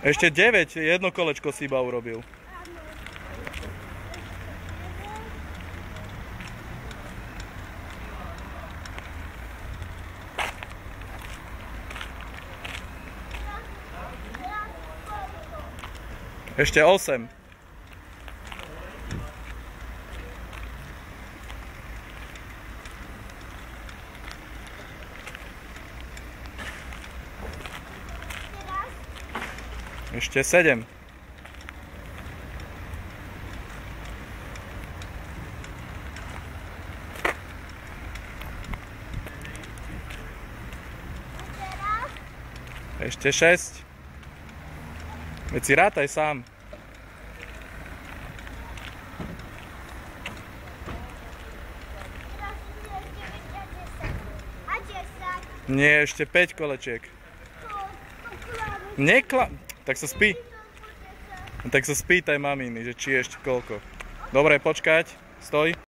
Ešte 9, jedno kolečko si iba urobil. Ešte 8. Ešte 7. Ešte 6. Veď si rátaj sám. Nie, ešte 5 kolečiek. Tak sa spí. Tak sa spýtaj maminy, že či ešte koľko. Dobre, počkať. Stoj.